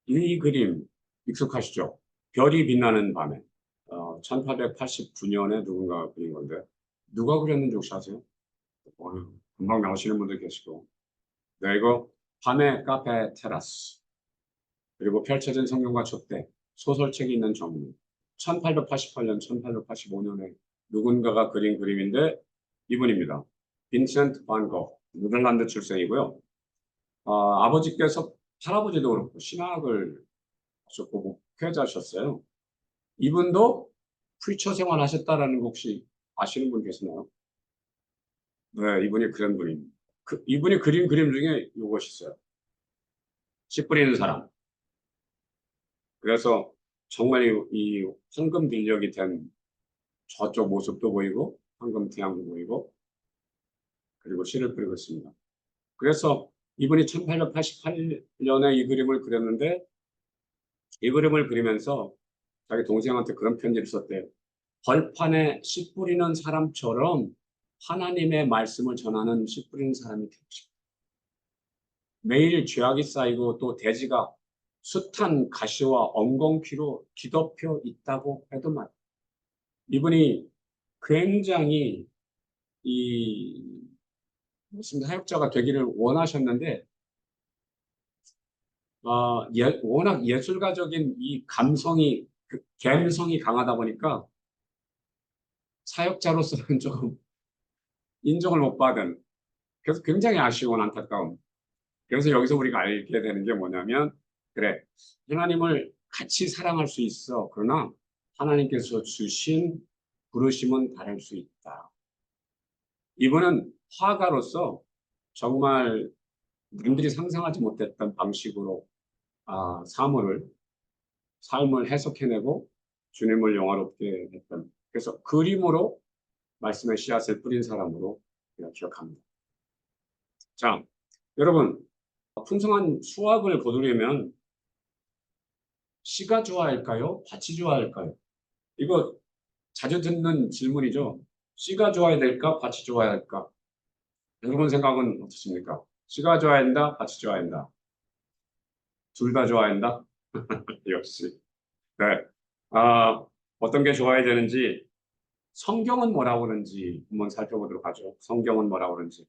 이 그림 익숙하시죠? 별이 빛나는 밤에 1889년에 누군가 그린 건데 누가 그렸는지 혹시 아세요? 금방 나오시는 분들 계시고. 네, 이거 밤의 카페 테라스, 그리고 펼쳐진 성경과 촛대, 소설책이 있는 정문. 1888년, 1885년에 누군가가 그린 그림인데 이분입니다. 빈센트 반 고흐, 네덜란드 출생이고요. 아버지께서, 할아버지도 그렇고 신학을 하셨고 목회자셨어요. 이분도 프리처 생활 하셨다라는 거 혹시 아시는 분 계시나요? 네, 이분이 그런 분입니다. 이분이 그린 그림 중에 이것이 있어요. 씨 뿌리는 사람. 그래서 정말 이 황금 빌력이 된 저쪽 모습도 보이고 황금 태양도 보이고 그리고 씨를 뿌리고 있습니다. 그래서 이분이 1888년에 이 그림을 그렸는데 이 그림을 그리면서 자기 동생한테 그런 편지를 썼대요. 벌판에 씨 뿌리는 사람처럼 하나님의 말씀을 전하는 씨 뿌리는 사람이 되고 싶다. 매일 죄악이 쌓이고 또 대지가 숱한 가시와 엉겅퀴로 뒤덮여 있다고 해도 말. 이분이 굉장히 이 무슨 사역자가 되기를 원하셨는데 워낙 예술가적인 이 감성이 감성이 강하다 보니까 사역자로서는 조금 인정을 못 받은, 그래서 굉장히 아쉬운 안타까움. 그래서 여기서 우리가 알게 되는 게 뭐냐면, 그래, 하나님을 같이 사랑할 수 있어. 그러나 하나님께서 주신 부르심은 다를 수 있다. 이분은 화가로서 정말 남들이 상상하지 못했던 방식으로 삶을 해석해내고 주님을 영화롭게 했던, 그래서 그림으로 말씀의 씨앗을 뿌린 사람으로 우리가 기억합니다. 자, 여러분, 풍성한 수확을 거두려면 씨가 좋아할까요? 밭이 좋아할까요? 이거 자주 듣는 질문이죠. 씨가 좋아야 될까? 밭이 좋아야 할까? 여러분 생각은 어떻습니까? 씨가 좋아야 한다? 밭이 좋아야 한다? 둘 다 좋아야 한다? 역시. 네. 어떤 게 좋아야 되는지 성경은 뭐라고 그러는지 한번 살펴보도록 하죠. 성경은 뭐라고 그러는지.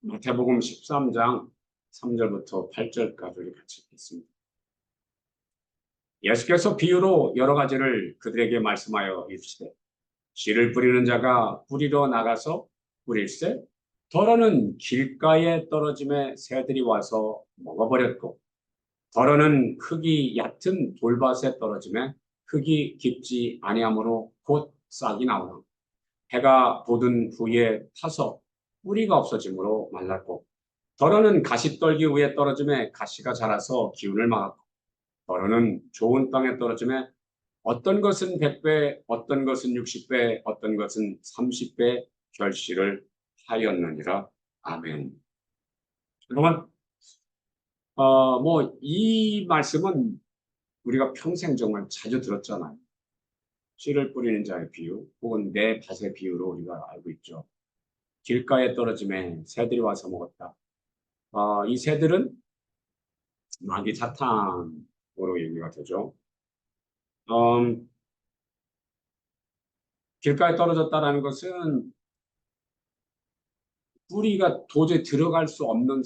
마태복음 13장 3절부터 8절까지 우리 같이 읽겠습니다. 예수께서 비유로 여러 가지를 그들에게 말씀하여 이르시되 씨를 뿌리는 자가 뿌리러 나가서 뿌릴새 더러는 길가에 떨어짐에 새들이 와서 먹어버렸고 더러는 흙이 얕은 돌밭에 떨어짐에 흙이 깊지 아니하므로 곧 싹이 나오나 해가 돋은 후에 타서 뿌리가 없어지므로 말랐고 더러는 가시떨기 위에 떨어짐에 가시가 자라서 기운을 막았고 더러는 좋은 땅에 떨어짐에 어떤 것은 100배, 어떤 것은 60배, 어떤 것은 30배 결실을 하였느니라. 아멘. 여러분, 이 말씀은 우리가 평생 정말 자주 들었잖아요. 씨를 뿌리는 자의 비유, 혹은 내 밭의 비유로 우리가 알고 있죠. 길가에 떨어짐에 새들이 와서 먹었다. 이 새들은 마귀 사탄으로 얘기가 되죠. 음, 길가에 떨어졌다라는 것은 뿌리가 도저히 들어갈 수 없는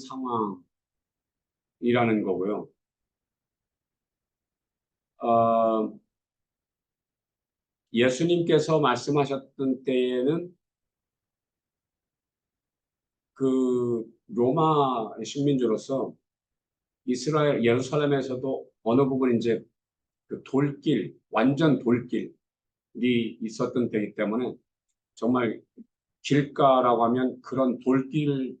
상황이라는 거고요. 어, 예수님께서 말씀하셨던 때에는 그 로마 식민지로서 이스라엘 예루살렘에서도 어느 부분 이제 그 돌길, 완전 돌길이 있었던 때이기 때문에 정말 길가라고 하면 그런 돌길일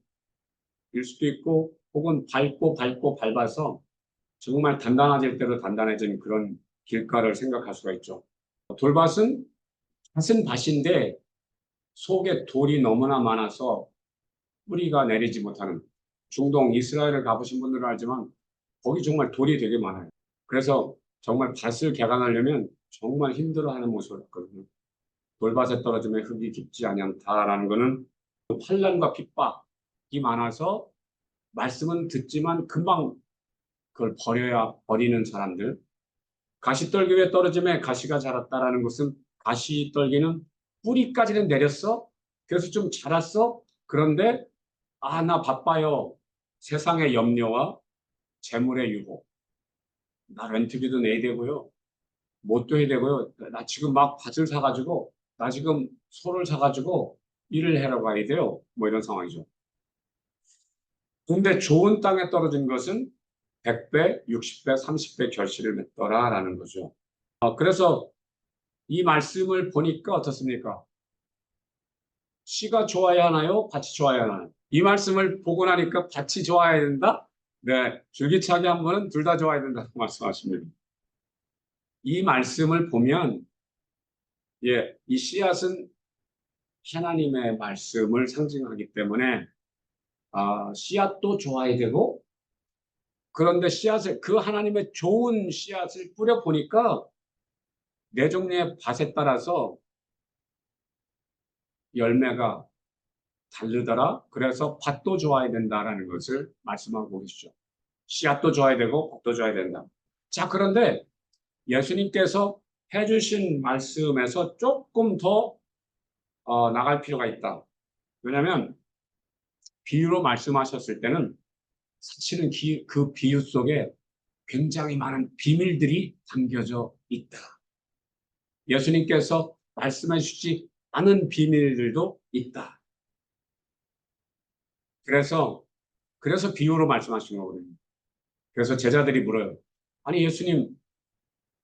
수도 있고 혹은 밟고 밟아서 정말 단단해질 대로 단단해진 그런 길가를 생각할 수가 있죠. 돌밭은 밭은 밭인데 속에 돌이 너무나 많아서 뿌리가 내리지 못하는, 중동 이스라엘을 가보신 분들은 알지만 거기 정말 돌이 되게 많아요. 그래서 정말 밭을 개간하려면 정말 힘들어하는 모습을 봤거든요. 돌밭에 떨어지면 흙이 깊지 않다라는 것은 환난과 핍박이 많아서 말씀은 듣지만 금방 그걸 버리는 사람들. 가시떨기 위에 떨어짐에 가시가 자랐다라는 것은 가시떨기는 뿌리까지는 내렸어. 그래서 좀 자랐어. 그런데 나 바빠요. 세상의 염려와 재물의 유혹. 나 렌트비도 내야 되고요. 뭣도 해야 되고요. 나 지금 막 밭을 사가지고 나 지금 소를 사가지고 일을 해러 가야 돼요. 뭐 이런 상황이죠. 근데 좋은 땅에 떨어진 것은 100배, 60배, 30배 결실을 맺더라라는 거죠. 그래서 이 말씀을 보니까 어떻습니까? 씨가 좋아야 하나요? 밭이 좋아야 하나요? 이 말씀을 보고 나니까 밭이 좋아야 된다? 네, 줄기차게 한 번은 둘 다 좋아야 된다고 말씀하십니다. 이 말씀을 보면, 이 씨앗은 하나님의 말씀을 상징하기 때문에, 씨앗도 좋아야 되고, 그런데 그 하나님의 좋은 씨앗을 뿌려보니까, 네 종류의 밭에 따라서 열매가 다르더라. 그래서 밭도 좋아야 된다라는 것을 말씀하고 계시죠. 씨앗도 좋아야 되고 밭도 좋아야 된다. 자, 그런데 예수님께서 해주신 말씀에서 조금 더 나갈 필요가 있다. 왜냐하면 비유로 말씀하셨을 때는 사실은 그 비유 속에 굉장히 많은 비밀들이 담겨져 있다. 예수님께서 말씀해 주지 않은 비밀들도 있다. 그래서 비유로 말씀하신 거거든요. 그래서 제자들이 물어요. 아니, 예수님,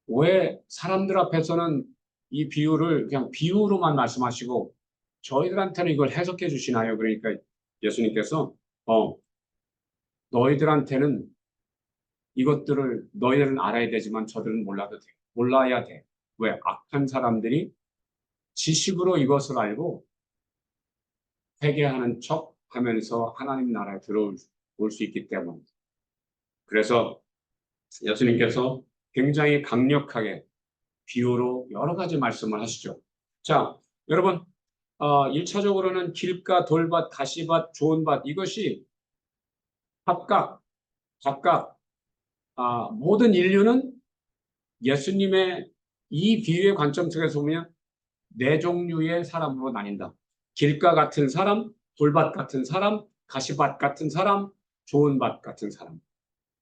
왜 사람들 앞에서는 이 비유를 그냥 비유로만 말씀하시고 저희들한테는 이걸 해석해 주시나요? 그러니까 예수님께서 너희들한테는 이것들을 너희들은 알아야 되지만 저들은 몰라도 돼. 몰라야 돼. 왜? 악한 사람들이 지식으로 이것을 알고 회개하는 척 하면서 하나님 나라에 들어올 수 있기 때문에. 그래서 예수님께서 굉장히 강력하게 비유로 여러 가지 말씀을 하시죠. 자, 여러분, 1차적으로는 길가, 돌밭, 가시밭, 좋은 밭, 이것이 각각, 모든 인류는 예수님의 이 비유의 관점 속에서 보면 네 종류의 사람으로 나뉜다. 길가 같은 사람, 돌밭 같은 사람, 가시밭 같은 사람, 좋은 밭 같은 사람.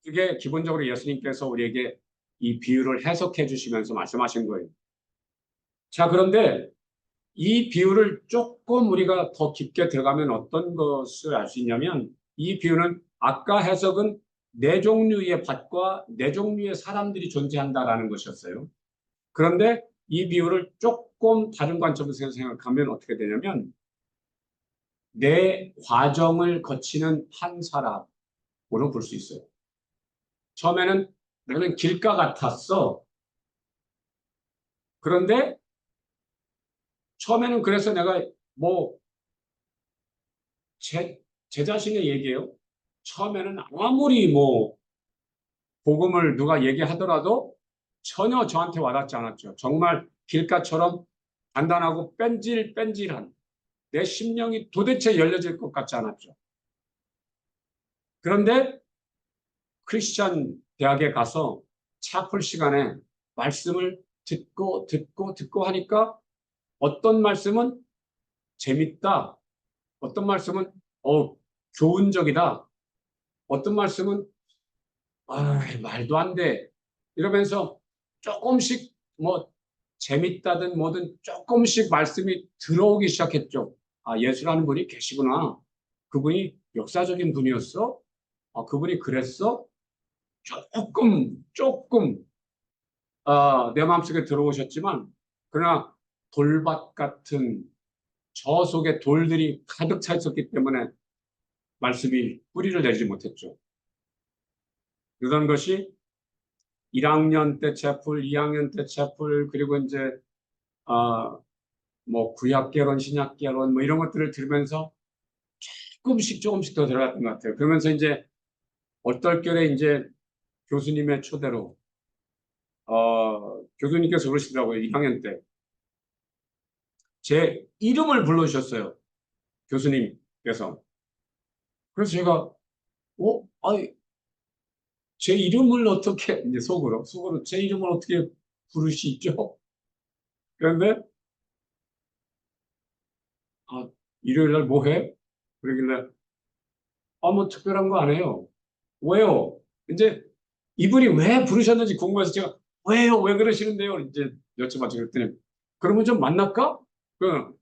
그게 기본적으로 예수님께서 우리에게 이 비유를 해석해 주시면서 말씀하신 거예요. 자, 그런데 이 비유를 조금 우리가 더 깊게 들어가면 어떤 것을 알 수 있냐면 이 비유는 아까 해석은 네 종류의 밭과 네 종류의 사람들이 존재한다라는 것이었어요. 그런데 이 비유를 조금 다른 관점에서 생각하면 어떻게 되냐면 내 과정을 거치는 한 사람으로 볼 수 있어요. 처음에는 나는 길가 같았어. 그런데 처음에는 그래서 내가 뭐 제 자신의 얘기예요. 처음에는 아무리 뭐 복음을 누가 얘기하더라도 전혀 저한테 와닿지 않았죠. 정말 길가처럼 단단하고 뺀질뺀질한 내 심령이 도대체 열려질 것 같지 않았죠. 그런데 크리스천 대학에 가서 차플 시간에 말씀을 듣고 하니까 어떤 말씀은 재밌다. 어떤 말씀은 교훈적이다. 어떤 말씀은 말도 안 돼. 이러면서 조금씩 뭐 재밌다든 뭐든 조금씩 말씀이 들어오기 시작했죠. 예수라는 분이 계시구나. 그분이 역사적인 분이었어? 그분이 그랬어? 조금, 내 마음속에 들어오셨지만, 그러나 돌밭 같은 저 속에 돌들이 가득 차 있었기 때문에 말씀이 뿌리를 내지 못했죠. 그런 것이 1학년 때 채플, 2학년 때 채플, 그리고 이제, 뭐, 구약개론, 신약개론, 뭐 이런 것들을 들으면서 조금씩 더 들어갔던 것 같아요. 그러면서 이제 얼떨결에 이제 교수님의 초대로, 교수님께서 그러시더라고요. 1학년 때. 제 이름을 불러주셨어요. 교수님께서. 그래서 제가, 아니, 제 이름을 어떻게, 이제 속으로 제 이름을 어떻게 부르시죠? 그런데, 아, 일요일 날 뭐 해? 그러길래, 뭐 특별한 거 안 해요. 왜요? 이제 이분이 왜 부르셨는지 궁금해서 제가, 왜요? 왜 그러시는데요? 이제 여쭤봤죠. 그랬더니, 그러면 좀 만날까? 그,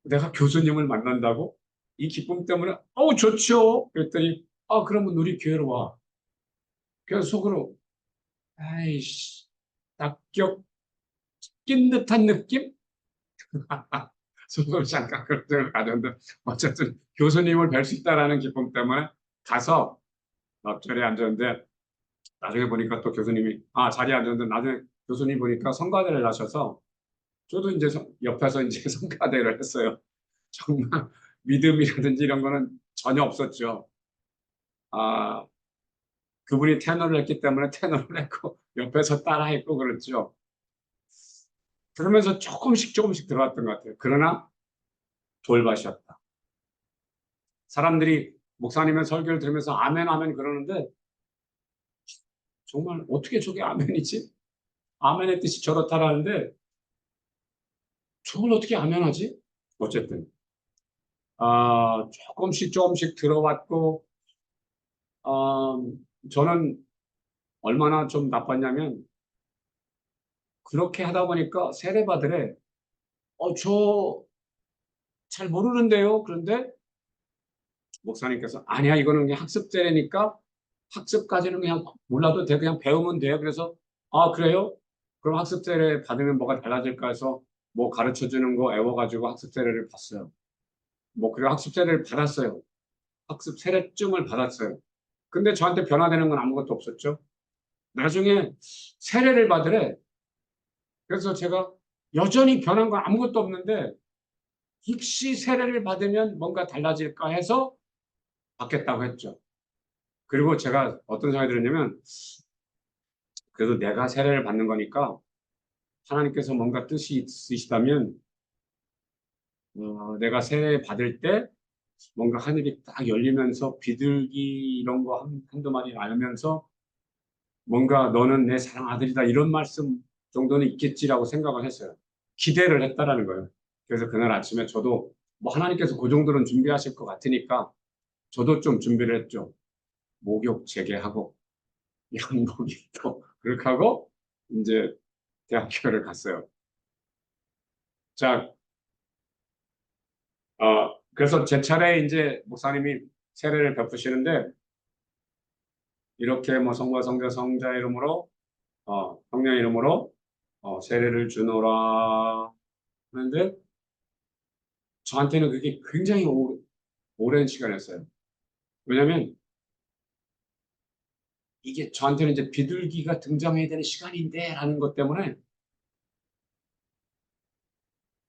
내가 교수님을 만난다고? 이 기쁨 때문에, 좋죠. 그랬더니, 그러면 우리 교회로 와. 그래서 속으로, 아이씨, 낙격 낀 듯한 느낌? 속으로 잠깐 그런 생각을 가졌는데, 어쨌든 교수님을 뵐 수 있다라는 기쁨 때문에 가서 앞자리에 앉았는데, 나중에 보니까 또 교수님이, 자리에 앉았는데, 나중에 교수님 보니까 성가대를 하셔서, 저도 이제 옆에서 이제 성가대를 했어요. 정말 믿음이라든지 이런 거는 전혀 없었죠. 아, 그분이 테너를 했기 때문에 테너를 했고, 옆에서 따라했고 그랬죠. 그러면서 조금씩 들어왔던 것 같아요. 그러나 돌밭이었다. 사람들이 목사님의 설교를 들으면서 아멘, 아멘 그러는데, 정말 어떻게 저게 아멘이지? 아멘의 뜻이 저렇다라는데, 저걸 어떻게 아멘하지? 어쨌든, 조금씩 들어왔고, 저는 얼마나 좀 나빴냐면, 그렇게 하다 보니까 세례받으래, 저 잘 모르는데요. 그런데 목사님께서 아니야, 이거는 그냥 학습제니까 학습까지는 그냥 몰라도 돼. 그냥 배우면 돼요. 그래서 그래요? 그럼 학습제를 받으면 뭐가 달라질까 해서 뭐 가르쳐 주는 거 애워가지고 학습제를 봤어요. 뭐 그리고 학습제를 받았어요. 학습 세례증을 받았어요. 근데 저한테 변화되는 건 아무것도 없었죠. 나중에 세례를 받으래. 그래서 제가 여전히 변한 건 아무것도 없는데 혹시 세례를 받으면 뭔가 달라질까 해서 받겠다고 했죠. 그리고 제가 어떤 생각이 들었냐면, 그래도 내가 세례를 받는 거니까 하나님께서 뭔가 뜻이 있으시다면, 내가 세례 받을 때 뭔가 하늘이 딱 열리면서 비둘기 이런 거 한두 마리 날면서 뭔가 너는 내 사랑 아들이다 이런 말씀 정도는 있겠지라고 생각을 했어요. 기대를 했다라는 거예요. 그래서 그날 아침에 저도 뭐 하나님께서 그 정도는 준비하실 것 같으니까 저도 좀 준비를 했죠. 목욕 재개하고 양복이 또 그렇게 하고 이제 대학교를 갔어요. 자, 그래서 제 차례에 이제 목사님이 세례를 베푸시는데 이렇게 뭐 성부와 성자 성자 이름으로 성령 이름으로 세례를 주노라 하는데 저한테는 그게 굉장히 오랜 시간이었어요. 왜냐하면 이게 저한테는 이제 비둘기가 등장해야 되는 시간인데 라는 것 때문에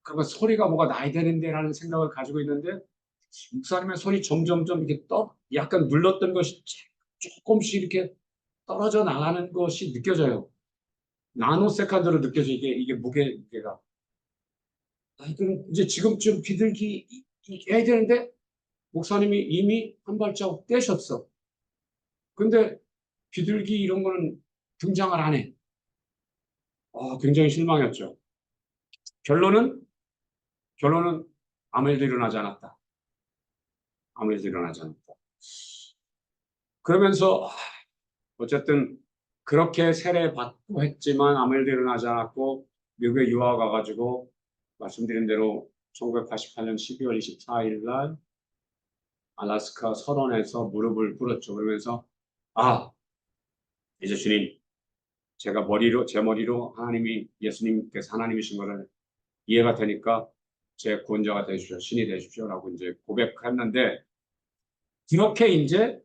그러면 소리가 뭐가 나야 되는데 라는 생각을 가지고 있는데 목사님의 손이 점점점 이렇게 약간 눌렀던 것이 조금씩 이렇게 떨어져 나가는 것이 느껴져요. 나노 세컨드로 느껴져, 이게 무게가. 그럼 이제 지금쯤 비둘기 해야 되는데, 목사님이 이미 한 발자국 떼셨어. 근데 비둘기 이런 거는 등장을 안 해. 굉장히 실망했죠. 결론은, 결론은 아무 일도 일어나지 않았다. 아무 일도 일어나지 않았다. 그러면서 어쨌든 그렇게 세례받고 했지만 아무 일도 일어나지 않았고 미국에 유학 가가지고 말씀드린 대로 1988년 12월 24일 날 알래스카 설원에서 무릎을 꿇었죠. 그러면서 아 이제 주님 제가 제 머리로 하나님이 예수님께서 하나님이신 것을 이해가 되니까 제 구원자가 되십시오. 신이 되십시오라고 이제 고백했는데 그렇게 이제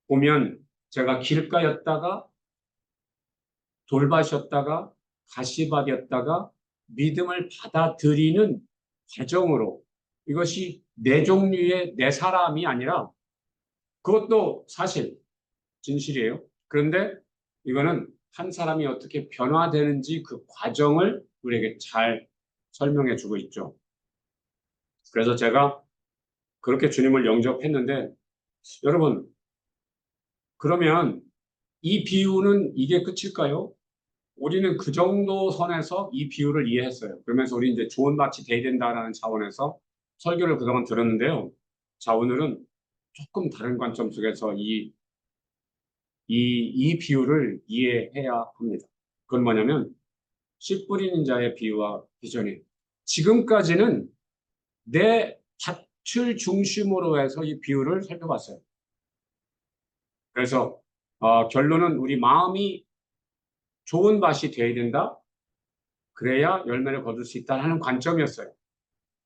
보면 제가 길가였다가 돌밭이었다가 가시밭이었다가 믿음을 받아들이는 과정으로 이것이 내 종류의 내 사람이 아니라 그것도 사실 진실이에요. 그런데 이거는 한 사람이 어떻게 변화되는지 그 과정을 우리에게 잘 설명해 주고 있죠. 그래서 제가 그렇게 주님을 영접했는데 여러분 그러면 이 비유는 이게 끝일까요? 우리는 그 정도 선에서 이 비유를 이해했어요. 그러면서 우리 이제 좋은 밭이 돼야 된다라는 차원에서 설교를 그동안 들었는데요. 자, 오늘은 조금 다른 관점 속에서 이 비유를 이해해야 합니다. 그건 뭐냐면, 씨 뿌리는 자의 비유와 비전이 지금까지는 내 밭을 중심으로 해서 이 비유를 살펴봤어요. 그래서 결론은 우리 마음이 좋은 밭이 되어야 된다. 그래야 열매를 거둘 수 있다 하는 관점이었어요.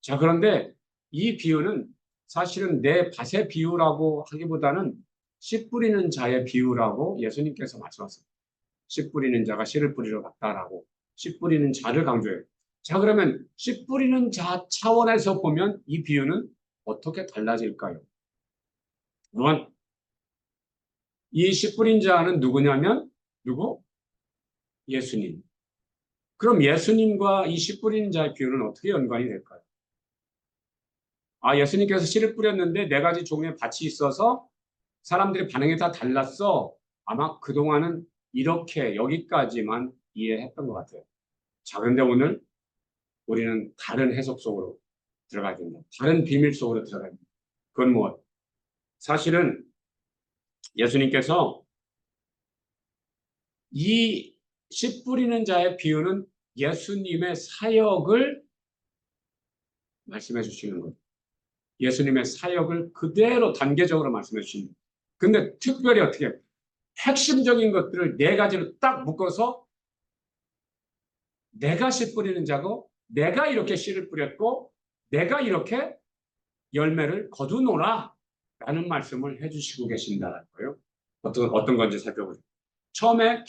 자, 그런데 이 비유는 사실은 내 밭의 비유라고 하기보다는 씨 뿌리는 자의 비유라고 예수님께서 말씀하셨습니다. 씨 뿌리는 자가 씨를 뿌리러 갔다라고 씨 뿌리는 자를 강조해요. 자, 그러면 씨 뿌리는 자 차원에서 보면 이 비유는 어떻게 달라질까요? 물론 이 씨 뿌린 자는 누구냐면 누구? 예수님. 그럼 예수님과 이 씨 뿌리는 자의 비유는 어떻게 연관이 될까요? 예수님께서 씨를 뿌렸는데 네 가지 종류의 밭이 있어서 사람들의 반응이 다 달랐어. 아마 그동안은 이렇게 여기까지만 이해했던 것 같아요. 자, 그런데 오늘 우리는 다른 해석 속으로 들어가야 된다. 다른 비밀 속으로 들어가야 된다. 그건 무엇? 사실은 예수님께서 이 씨 뿌리는 자의 비유는 예수님의 사역을 말씀해 주시는 거예요. 예수님의 사역을 그대로 단계적으로 말씀해 주십니다. 근데 특별히 어떻게 핵심적인 것들을 네 가지로 딱 묶어서 내가 씨 뿌리는 자고 내가 이렇게 씨를 뿌렸고 내가 이렇게 열매를 거두노라 라는 말씀을 해주시고 계신다는 거예요. 어떤 건지 살펴보죠. 처음에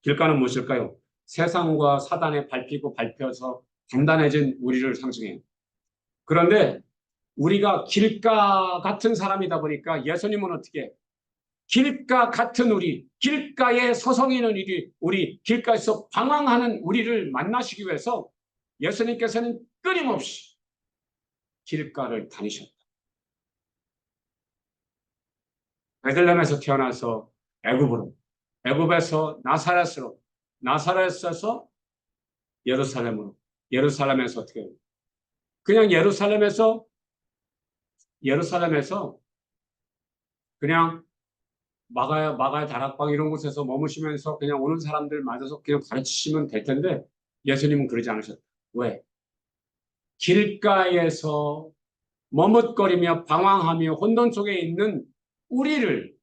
길가는 무엇일까요? 세상과 사단에 밟히고 밟혀서 단단해진 우리를 상징해요. 그런데 우리가 길가 같은 사람이다 보니까 예수님은 어떻게 길가 같은 우리, 길가에 서성이는 우리 길가에서 방황하는 우리를 만나시기 위해서 예수님께서는 끊임없이 길가를 다니셨다. 베들레헴에서 태어나서 애굽으로, 애굽에서 나사렛으로, 나사렛에서 예루살렘으로, 예루살렘에서 어떻게 해요? 그냥 예루살렘에서 그냥 마가야 다락방 이런 곳에서 머무시면서 그냥 오는 사람들 맞아서 그냥 가르치시면 될 텐데 예수님은 그러지 않으셨다. 왜? 길가에서 머뭇거리며 방황하며 혼돈 속에 있는 우리를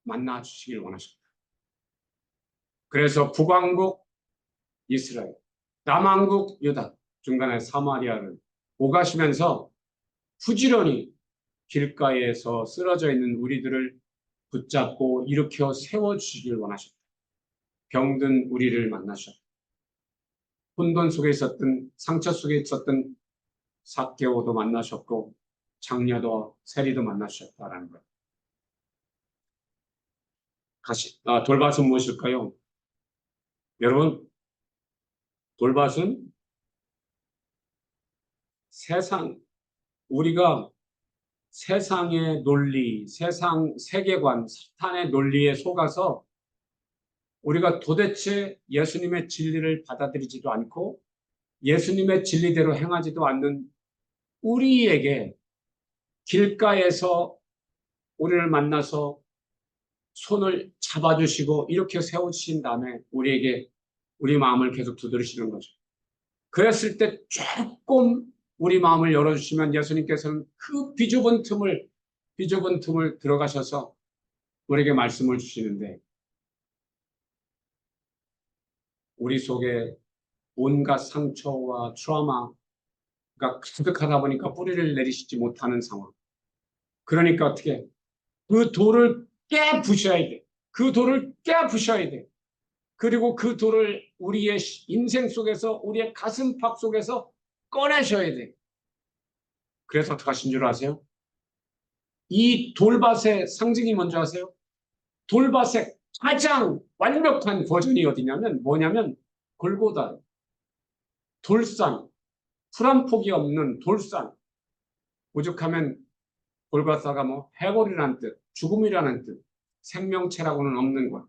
만나 주시길 원하셨다. 그래서 북왕국 이스라엘, 남왕국 유다, 중간에 사마리아를 오가시면서 부지런히 길가에서 쓰러져 있는 우리들을 붙잡고 일으켜 세워주시길 원하셨다. 병든 우리를 만나셨다. 혼돈 속에 있었던 상처 속에 있었던 삭개오도 만나셨고 장녀도 세리도 만나셨다라는 것. 돌밭은 무엇일까요? 여러분, 돌밭은 우리가 세상의 논리, 세상 세계관, 사탄의 논리에 속아서 우리가 도대체 예수님의 진리를 받아들이지도 않고 예수님의 진리대로 행하지도 않는 우리에게 길가에서 우리를 만나서 손을 잡아주시고 이렇게 세우신 다음에 우리에게 우리 마음을 계속 두드리시는 거죠. 그랬을 때 조금 우리 마음을 열어주시면 예수님께서는 그 비좁은 틈을 들어가셔서 우리에게 말씀을 주시는데 우리 속에 온갖 상처와 트라우마가 가득하다 보니까 뿌리를 내리시지 못하는 상황. 그러니까 어떻게 그 돌을 깨부셔야 돼. 그 돌을 깨부셔야 돼. 그리고 그 돌을 우리의 인생 속에서 우리의 가슴팍 속에서 꺼내셔야 돼. 그래서 어떻게 하신 줄 아세요? 이 돌밭의 상징이 뭔지 아세요? 돌밭의 가장 완벽한 버전이 어디냐면 뭐냐면 골고다. 돌산. 풀 한 폭이 없는 돌산. 오죽하면 골고사가 뭐 해골이라는 뜻, 죽음이라는 뜻, 생명체라고는 없는 것.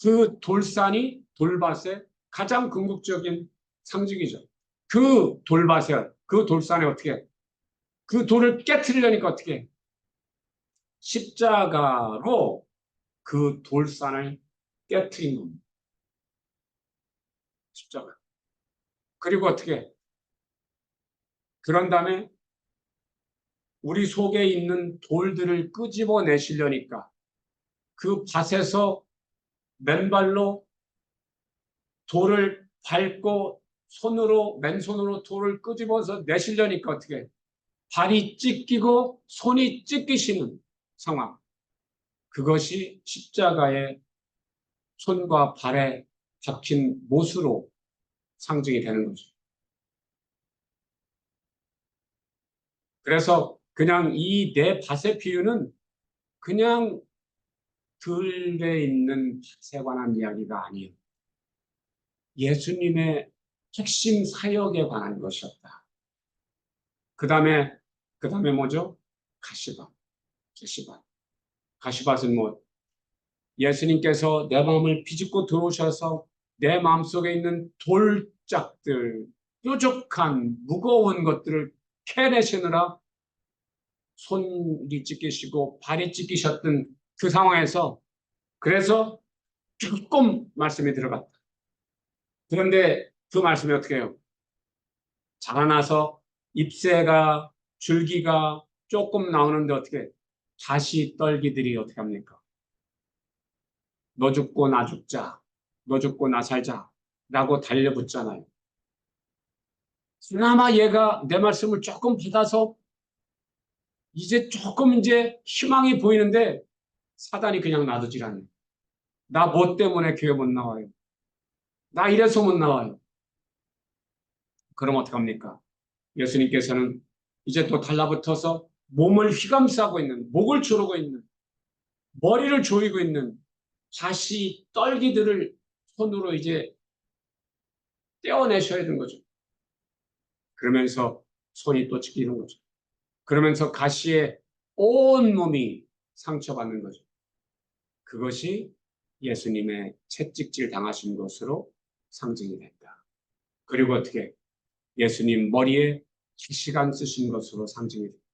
그 돌산이 돌밭의 가장 궁극적인 상징이죠. 그 돌밭에, 그 돌산에 어떻게 해? 그 돌을 깨트리려니까 어떻게 해? 십자가로 그 돌산을 깨트린 겁니다. 십자가. 그리고 어떻게 해? 그런 다음에 우리 속에 있는 돌들을 끄집어내시려니까 그 밭에서 맨발로 돌을 밟고 손으로 맨손으로 돌을 끄집어서 내시려니까 어떻게 해? 발이 찢기고 손이 찢기시는 상황. 그것이 십자가의 손과 발에 박힌 못으로 상징이 되는 거죠. 그래서 그냥 이 내 밭의 비유는 그냥 들에 있는 밭에 관한 이야기가 아니에요. 예수님의 핵심 사역에 관한 것이었다. 그 다음에 뭐죠? 가시밭. 가시밭. 가시밭은 뭐 예수님께서 내 마음을 비집고 들어오셔서 내 마음속에 있는 돌짝들, 뾰족한 무거운 것들을 캐내시느라 손이 찢기시고 발이 찢기셨던 그 상황에서 그래서 조금 말씀이 들어갔다. 그런데 그 말씀이 어떻게 해요? 자라나서 잎새가 줄기가 조금 나오는데 어떻게 다시 떨기들이 어떻게 합니까? 너 죽고 나 죽자. 너 죽고 나 살자. 라고 달려붙잖아요. 그나마 얘가 내 말씀을 조금 받아서 이제 희망이 보이는데 사단이 그냥 놔두질 않아요. 나 뭐 때문에 교회 못 나와요. 나 이래서 못 나와요. 그럼 어떡합니까? 예수님께서는 이제 또 달라붙어서 몸을 휘감싸고 있는, 목을 조르고 있는, 머리를 조이고 있는 가시 떨기들을 손으로 이제 떼어내셔야 되는 거죠. 그러면서 손이 또 찢기는 거죠. 그러면서 가시에 온 몸이 상처받는 거죠. 그것이 예수님의 채찍질 당하신 것으로 상징이 된다. 그리고 어떻게 예수님 머리에 시간 쓰신 것으로 상징이 된다.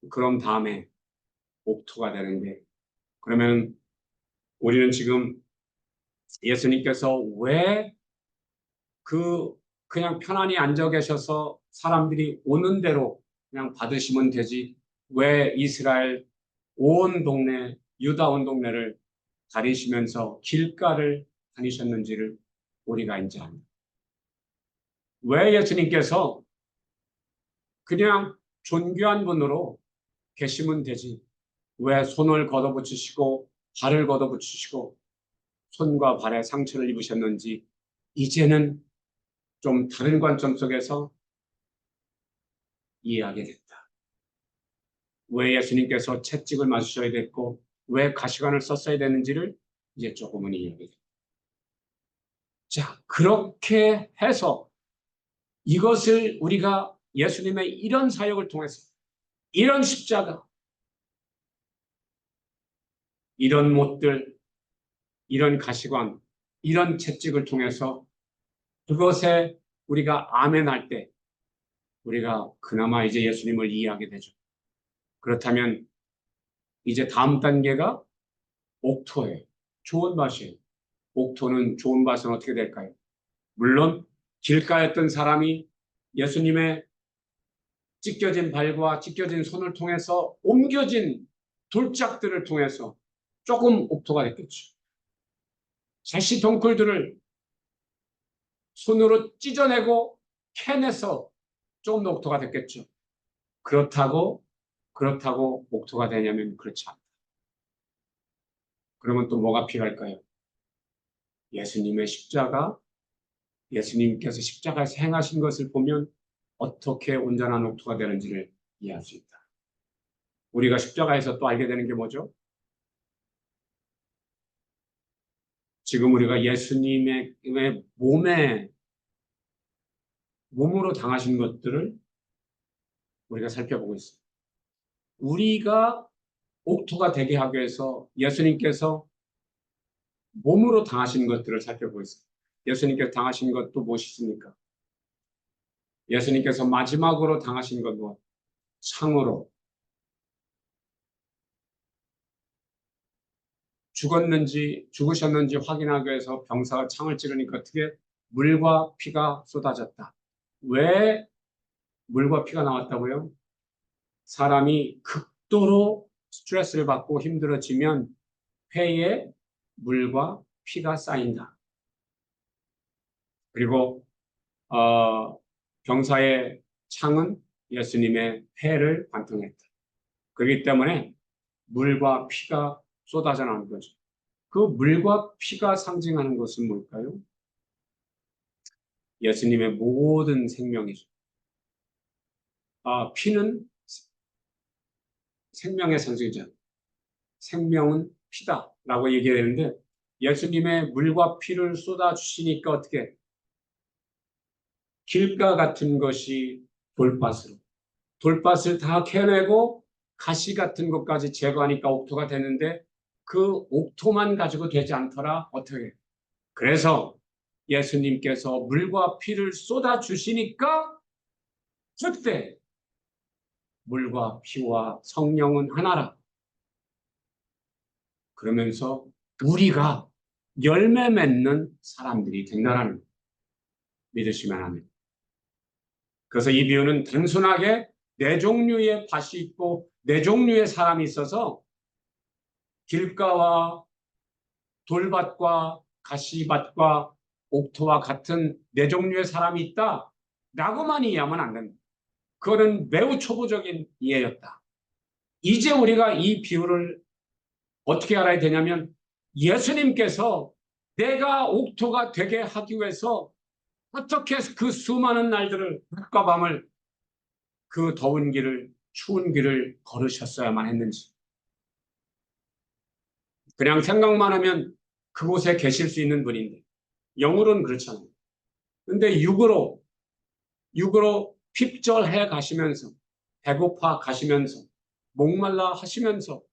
그런 다음에 옥토가 되는 게 그러면 우리는 지금 예수님께서 왜 그냥 편안히 앉아 계셔서 사람들이 오는 대로 그냥 받으시면 되지 왜 이스라엘 온 동네 유다 온 동네를 다니시면서 길가를 다니셨는지를 우리가 이제 압니다. 왜 예수님께서 그냥 존귀한 분으로 계시면 되지 왜 손을 걷어붙이시고 발을 걷어붙이시고 손과 발에 상처를 입으셨는지 이제는 좀 다른 관점 속에서 이해하게 됐다. 왜 예수님께서 채찍을 맞으셔야 됐고 왜 가시관을 썼어야 되는지를 이제 조금은 이해하게 됐다. 자, 그렇게 해서 이것을 우리가 예수님의 이런 사역을 통해서 이런 십자가, 이런 못들, 이런 가시관, 이런 채찍을 통해서 그것에 우리가 아멘할 때 우리가 그나마 이제 예수님을 이해하게 되죠. 그렇다면 이제 다음 단계가 옥토예요. 좋은 밭이에요. 옥토는 좋은 밭은 어떻게 될까요? 물론 길가였던 사람이 예수님의 찢겨진 발과 찢겨진 손을 통해서 옮겨진 돌짝들을 통해서 조금 옥토가 됐겠죠. 제시 덩굴들을 손으로 찢어내고 캐내서 조금 더 옥토가 됐겠죠. 그렇다고 옥토가 되냐면 그렇지 않다. 그러면 또 뭐가 필요할까요? 예수님의 십자가, 예수님께서 십자가에서 행하신 것을 보면 어떻게 온전한 옥토가 되는지를 이해할 수 있다. 우리가 십자가에서 또 알게 되는 게 뭐죠? 지금 우리가 예수님의 몸으로 당하신 것들을 우리가 살펴보고 있습니다. 우리가 옥토가 되게 하기 위해서 예수님께서 몸으로 당하신 것들을 살펴보고 있습니다. 예수님께서 당하신 것도 무엇이십니까? 예수님께서 마지막으로 당하신 것 뭐? 창으로 죽으셨는지 확인하기 위해서 병사가 창을 찌르니까 어떻게 물과 피가 쏟아졌다. 왜 물과 피가 나왔다고요? 사람이 극도로 스트레스를 받고 힘들어지면 폐에 물과 피가 쌓인다. 그리고 병사의 창은 예수님의 폐를 관통했다. 그렇기 때문에 물과 피가 쏟아져 나오는 거죠. 그 물과 피가 상징하는 것은 뭘까요? 예수님의 모든 생명이죠. 피는 생명의 상징이죠. 생명은 피다라고 얘기하는데 예수님의 물과 피를 쏟아주시니까 어떻게 길가 같은 것이 돌밭을 다 캐내고 가시 같은 것까지 제거하니까 옥토가 되는데 그 옥토만 가지고 되지 않더라. 어떻게? 그래서 예수님께서 물과 피를 쏟아주시니까 그때 물과 피와 성령은 하나라. 그러면서 우리가 열매 맺는 사람들이 된다는 믿으시면 합니다. 그래서 이 비유는 단순하게 네 종류의 밭이 있고 네 종류의 사람이 있어서 길가와 돌밭과 가시밭과 옥토와 같은 네 종류의 사람이 있다 라고만 이해하면 안 됩니다. 그거는 매우 초보적인 이해였다. 이제 우리가 이 비유를 어떻게 알아야 되냐면 예수님께서 내가 옥토가 되게 하기 위해서 어떻게 그 수많은 날들을 낮과 밤을 그 더운 길을 추운 길을 걸으셨어야만 했는지 그냥 생각만 하면 그곳에 계실 수 있는 분인데 영으로는 그렇잖아요. 근데 육으로 핍절해 가시면서 배고파 가시면서 목말라 하시면서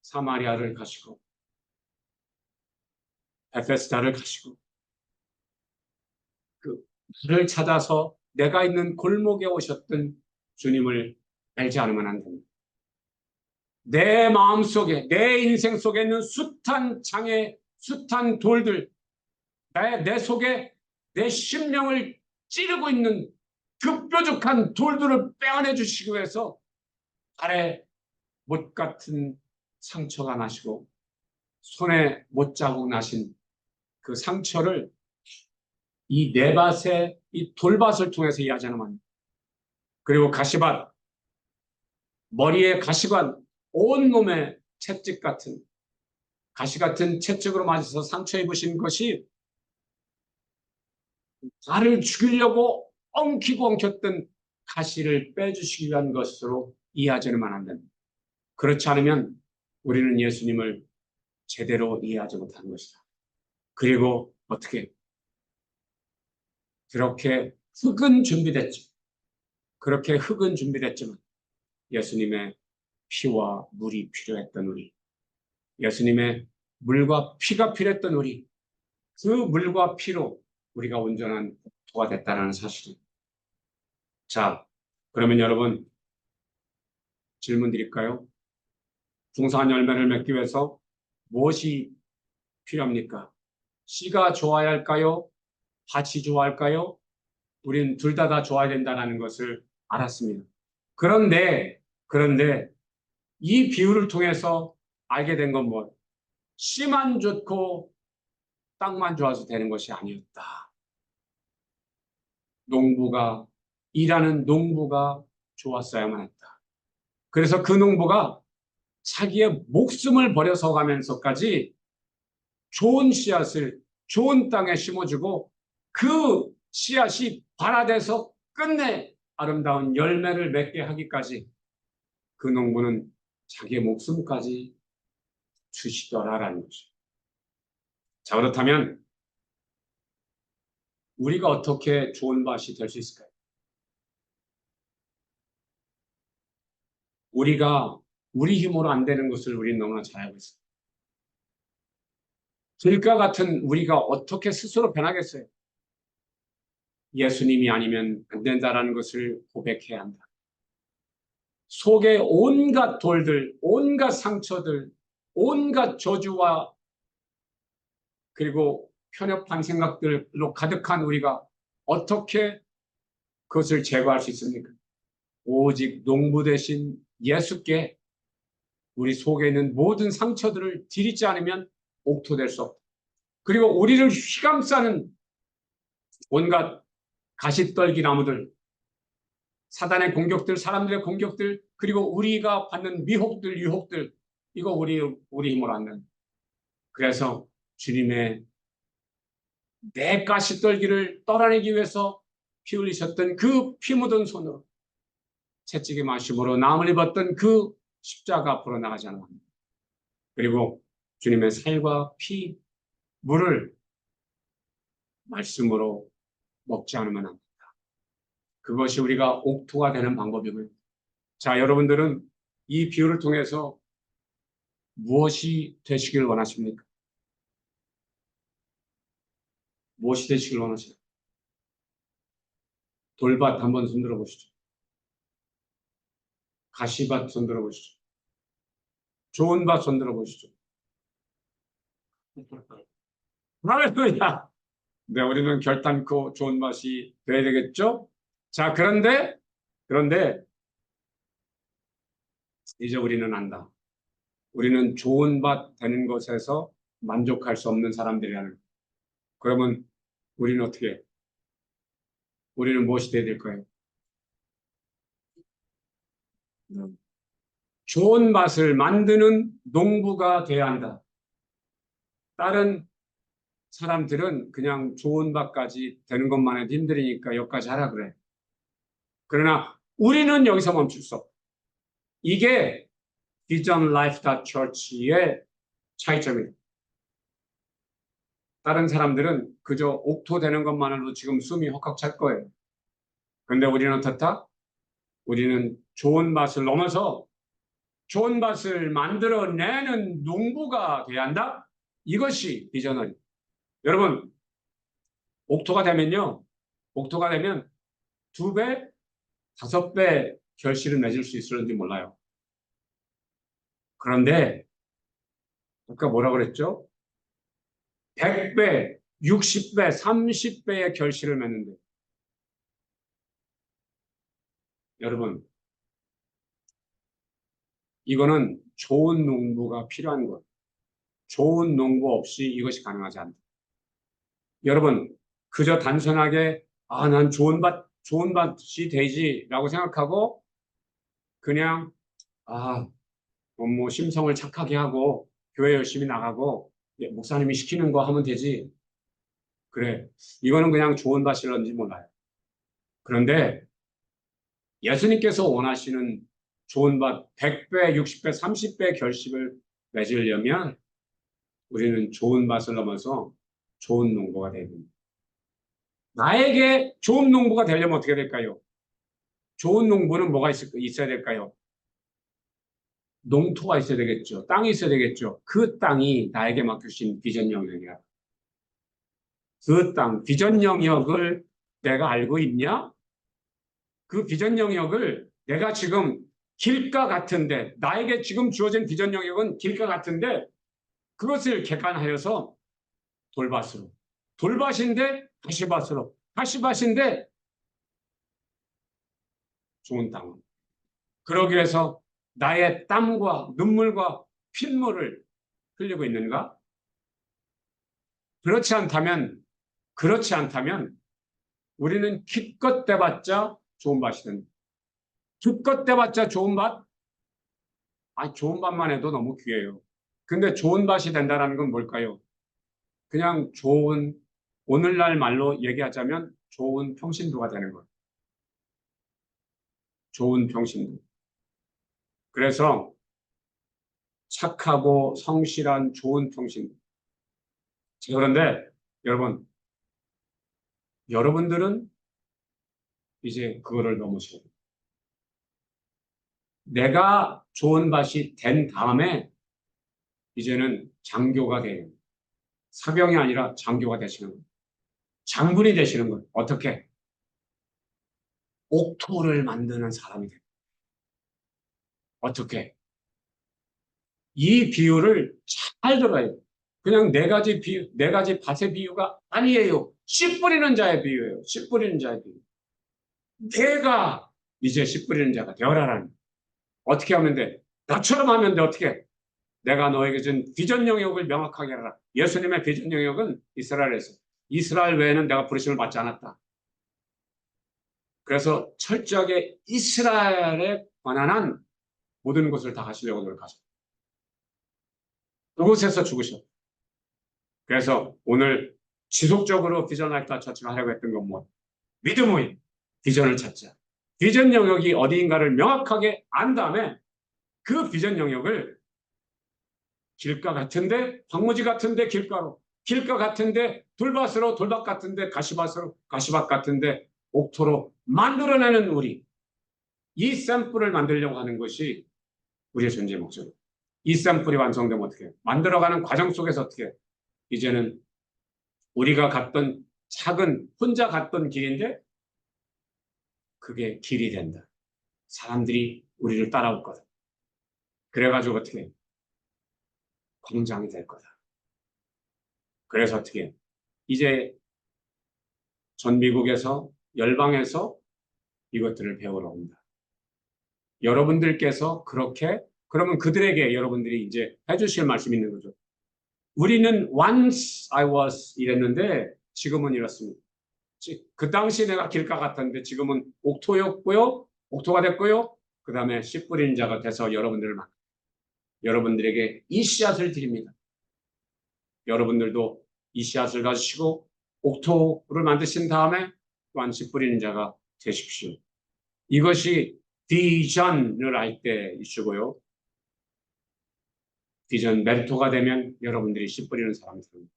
사마리아를 가시고 베데스다를 가시고 그 길을 찾아서 내가 있는 골목에 오셨던 주님을 알지 않으면 안 됩니다. 내 마음속에 내 인생 속에 있는 숱한 장애 숱한 돌들 내 속에 내 심령을 찌르고 있는 그 뾰족한 돌들을 빼어내 주시기 위해서 발에 못 같은 상처가 나시고 손에 못 자국 나신 그 상처를 이 네밭의 이 돌밭을 통해서 이해하자는 말입니다. 그리고 가시밭 머리에 가시관 온몸에 채찍 같은 가시 같은 채찍으로 맞아서 상처 입으신 것이 나를 죽이려고 엉키고 엉켰던 가시를 빼주시기 위한 것으로 이해하지는 안 됩니다. 그렇지 않으면 우리는 예수님을 제대로 이해하지 못하는 것이다. 그리고 어떻게 그렇게 흙은 준비됐죠. 그렇게 흙은 준비됐지만 예수님의 피와 물이 필요했던 우리 예수님의 물과 피가 필요했던 우리 그 물과 피로 우리가 온전한 도가 됐다는 사실입니다. 자, 그러면 여러분 질문 드릴까요? 풍성한 열매를 맺기 위해서 무엇이 필요합니까? 씨가 좋아야 할까요? 밭이 좋아할까요? 우리는 둘 다 좋아야 된다는 것을 알았습니다. 그런데 이 비유를 통해서 알게 된 건 뭐? 씨만 좋고 땅만 좋아서 되는 것이 아니었다. 일하는 농부가 좋았어야만 했다. 그래서 그 농부가 자기의 목숨을 버려서 가면서까지 좋은 씨앗을 좋은 땅에 심어주고 그 씨앗이 발화돼서 끝내 아름다운 열매를 맺게 하기까지 그 농부는 자기의 목숨까지 주시더라라는 거죠. 자, 그렇다면 우리가 어떻게 좋은 밭이 될 수 있을까요? 우리가 우리 힘으로 안 되는 것을 우리는 너무나 잘 알고 있어요. 들과 같은 우리가 어떻게 스스로 변하겠어요? 예수님이 아니면 안 된다라는 것을 고백해야 한다. 속에 온갖 돌들, 온갖 상처들, 온갖 저주와 그리고 편협한 생각들로 가득한 우리가 어떻게 그것을 제거할 수 있습니까? 오직 농부 대신 예수께 우리 속에 있는 모든 상처들을 들이지 않으면 옥토될 수 없다. 그리고 우리를 휘감싸는 온갖 가시떨기 나무들, 사단의 공격들, 사람들의 공격들, 그리고 우리가 받는 미혹들, 유혹들, 이거 우리 힘으로 안 된다. 그래서 주님의 내 가시떨기를 떨어내기 위해서 피 흘리셨던 그 피 묻은 손으로 채찍의 마심으로 남을 입었던 그 십자가 앞으로 나가지 않아 합니다. 그리고 주님의 살과 피, 물을 말씀으로 먹지 않으면 안 됩니다. 그것이 우리가 옥토가 되는 방법이고요. 자, 여러분들은 이 비유를 통해서 무엇이 되시길 원하십니까? 무엇이 되시길 원하십니까? 돌밭 한번 손들어 보시죠. 가시밭 손들어 보시죠. 좋은 밭 손들어 보시죠. 할렐루야! 네, 우리는 결단코 좋은 밭이 돼야 되겠죠? 자, 그런데 이제 우리는 안다. 우리는 좋은 밭 되는 것에서 만족할 수 없는 사람들이라는. 그러면 우리는 어떻게 해요? 우리는 무엇이 돼야 될까요? 좋은 밭을 만드는 농부가 돼야 한다. 다른 사람들은 그냥 좋은 밭까지 되는 것만 해도 힘들으니까 여기까지 하라 그래. 그러나 우리는 여기서 멈출 수 없다. 이게 비전 라이프 다 처치의 차이점이에요. 다른 사람들은 그저 옥토되는 것만으로도 지금 숨이 헉헉 찰 거예요. 근데 우리는 어떻다? 우리는 좋은 밭을 넘어서 좋은 밭을 만들어내는 농부가 돼야 한다? 이것이 비전을. 여러분, 옥토가 되면요. 옥토가 되면 2배, 5배 결실을 맺을 수 있을지 몰라요. 그런데 아까 뭐라 그랬죠? 100배, 60배, 30배의 결실을 맺는데 여러분, 이거는 좋은 농부가 필요한 것. 좋은 농부 없이 이것이 가능하지 않다. 여러분, 그저 단순하게 난 좋은 밭이 되지라고 생각하고 그냥 뭐 심성을 착하게 하고 교회 열심히 나가고 목사님이 시키는 거 하면 되지. 그래, 이거는 그냥 좋은 밭이런지 몰라요. 그런데 예수님께서 원하시는 좋은 밭 100배, 60배, 30배 결실을 맺으려면 우리는 좋은 밭을 넘어서 좋은 농부가 되야 됩니다. 나에게 좋은 농부가 되려면 어떻게 될까요? 좋은 농부는 뭐가 있어야 될까요? 농토가 있어야 되겠죠. 땅이 있어야 되겠죠. 그 땅이 나에게 맡겨주신 비전 영역이야. 그 땅, 비전 영역을 내가 알고 있냐? 그 비전 영역을 내가 지금 길가 같은데, 나에게 지금 주어진 비전 영역은 길가 같은데, 그것을 객관하여서 돌밭으로. 돌밭인데 가시밭으로. 가시밭인데 좋은 땅. 그러기 위해서 나의 땀과 눈물과 핏물을 흘리고 있는가? 그렇지 않다면 우리는 기껏 대봤자 좋은 밭이든 기껏 대봤자 좋은 밭? 좋은 밭만 해도 너무 귀해요. 근데 좋은 밭이 된다는 건 뭘까요? 그냥 오늘날 말로 얘기하자면 좋은 평신도가 되는 거예요. 좋은 평신도. 그래서 착하고 성실한 좋은 평신도. 그런데 여러분들은 이제 그거를 넘으셔야 돼요. 내가 좋은 밭이 된 다음에 이제는 장교가 돼요. 사병이 아니라 장교가 되시는 거예요. 장군이 되시는 거예요. 어떻게? 옥토를 만드는 사람이 돼요. 어떻게? 이 비유를 잘 들어요. 그냥 네 가지 밭의 비유가 아니에요. 씨 뿌리는 자의 비유예요. 씨 뿌리는 자의 비유. 내가 이제 씨 뿌리는 자가 되어라라는. 어떻게 하면 돼? 나처럼 하면 돼. 어떻게? 내가 너에게 준 비전 영역을 명확하게 하라. 예수님의 비전 영역은 이스라엘에서. 이스라엘 외에는 내가 부르심을 받지 않았다. 그래서 철저하게 이스라엘에 관한 한 모든 것을 다 하시려고 노력하셨다. 그곳에서 죽으셨다. 그래서 오늘 지속적으로 비전 라이프 처치가 하려고 했던 건 뭐? 믿음의 비전을 찾자. 비전 영역이 어디인가를 명확하게 안 다음에 그 비전 영역을 길가 같은데 황무지 같은데 길가로, 길가 같은데 돌밭으로, 돌밭 같은데 가시밭으로, 가시밭 같은데 옥토로 만들어내는 우리. 이 샘플을 만들려고 하는 것이 우리의 존재 목적. 이 샘플이 완성되면 어떻게 해요? 만들어가는 과정 속에서 어떻게 해요? 이제는 우리가 갔던 작은 혼자 갔던 길인데 그게 길이 된다. 사람들이 우리를 따라올 거다. 그래가지고 어떻게 해요? 공장이 될 거다. 그래서 어떻게 해요? 이제 전 미국에서 열방에서 이것들을 배우러 옵니다. 여러분들께서 그렇게 그러면 그들에게 여러분들이 이제 해주실 말씀이 있는 거죠. 우리는 once I was 이랬는데 지금은 이렇습니다. 그 당시 내가 길가 같았는데 지금은 옥토였고요. 옥토가 됐고요. 그 다음에 씨 뿌리는 자가 돼서 여러분들을 여러분들에게 이 씨앗을 드립니다. 여러분들도 이 씨앗을 가지시고 옥토를 만드신 다음에 또한 씨 뿌리는 자가 되십시오. 이것이 비전을 할 때 이슈고요. 비전 멘토가 되면 여러분들이 씨 뿌리는 사람이 됩니다.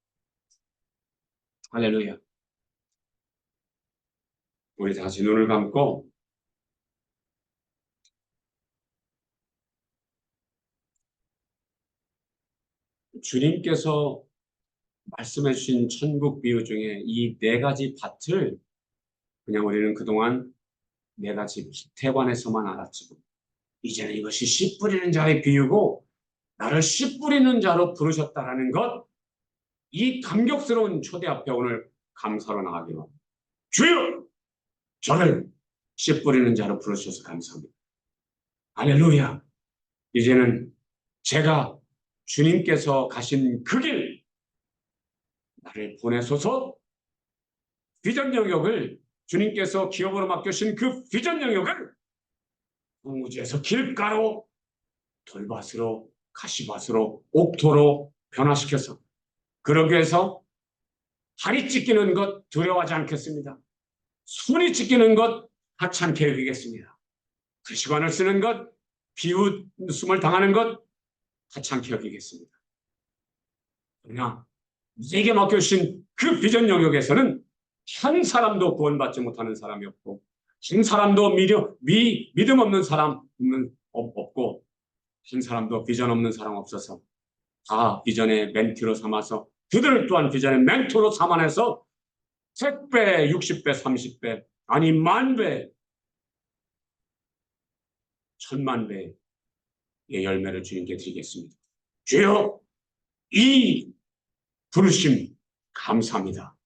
할렐루야. 우리 다시 눈을 감고 주님께서 말씀해 주신 천국 비유 중에 이 네 가지 밭을 그냥 우리는 그동안 네 가지 태관에서만 알았지. 이제는 이것이 씨 뿌리는 자의 비유고 나를 씨 뿌리는 자로 부르셨다라는 것, 이 감격스러운 초대 앞에 오늘 감사로 나가기로 합니다. 주여! 저를 씨 뿌리는 자로 부르셔서 감사합니다. 할렐루야! 이제는 제가 주님께서 가신 그 길, 나를 보내소서 비전 영역을 주님께서 기업으로 맡겨신 그 비전 영역을 우주에서 길가로 돌밭으로 가시밭으로 옥토로 변화시켜서 그러기 위해서 다리 찢기는 것 두려워하지 않겠습니다. 손이 찢기는 것 하찮게 여기겠습니다. 그 시간을 쓰는 것 비웃음을 당하는 것 하찮게 여기겠습니다. 그러나 내게 맡겨주신 그 비전 영역에서는 한 사람도 구원받지 못하는 사람이 없고 한 사람도 믿음 없는 사람 없고 한 사람도 비전 없는 사람 없어서 다 비전의 멘티로 삼아서 그들을 또한 비전의 멘토로 삼아내서 100배, 60배, 30배 아니 만배, 1000만배의 열매를 주님께 드리겠습니다. 주여 이 부르심 감사합니다.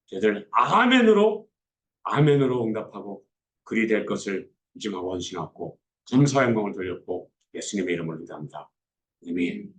저희들 아멘으로 응답하고 그리 될 것을 믿음하고 원신하고 감사 영광을 돌렸고 예수님의 이름으로 기도합니다. 아멘.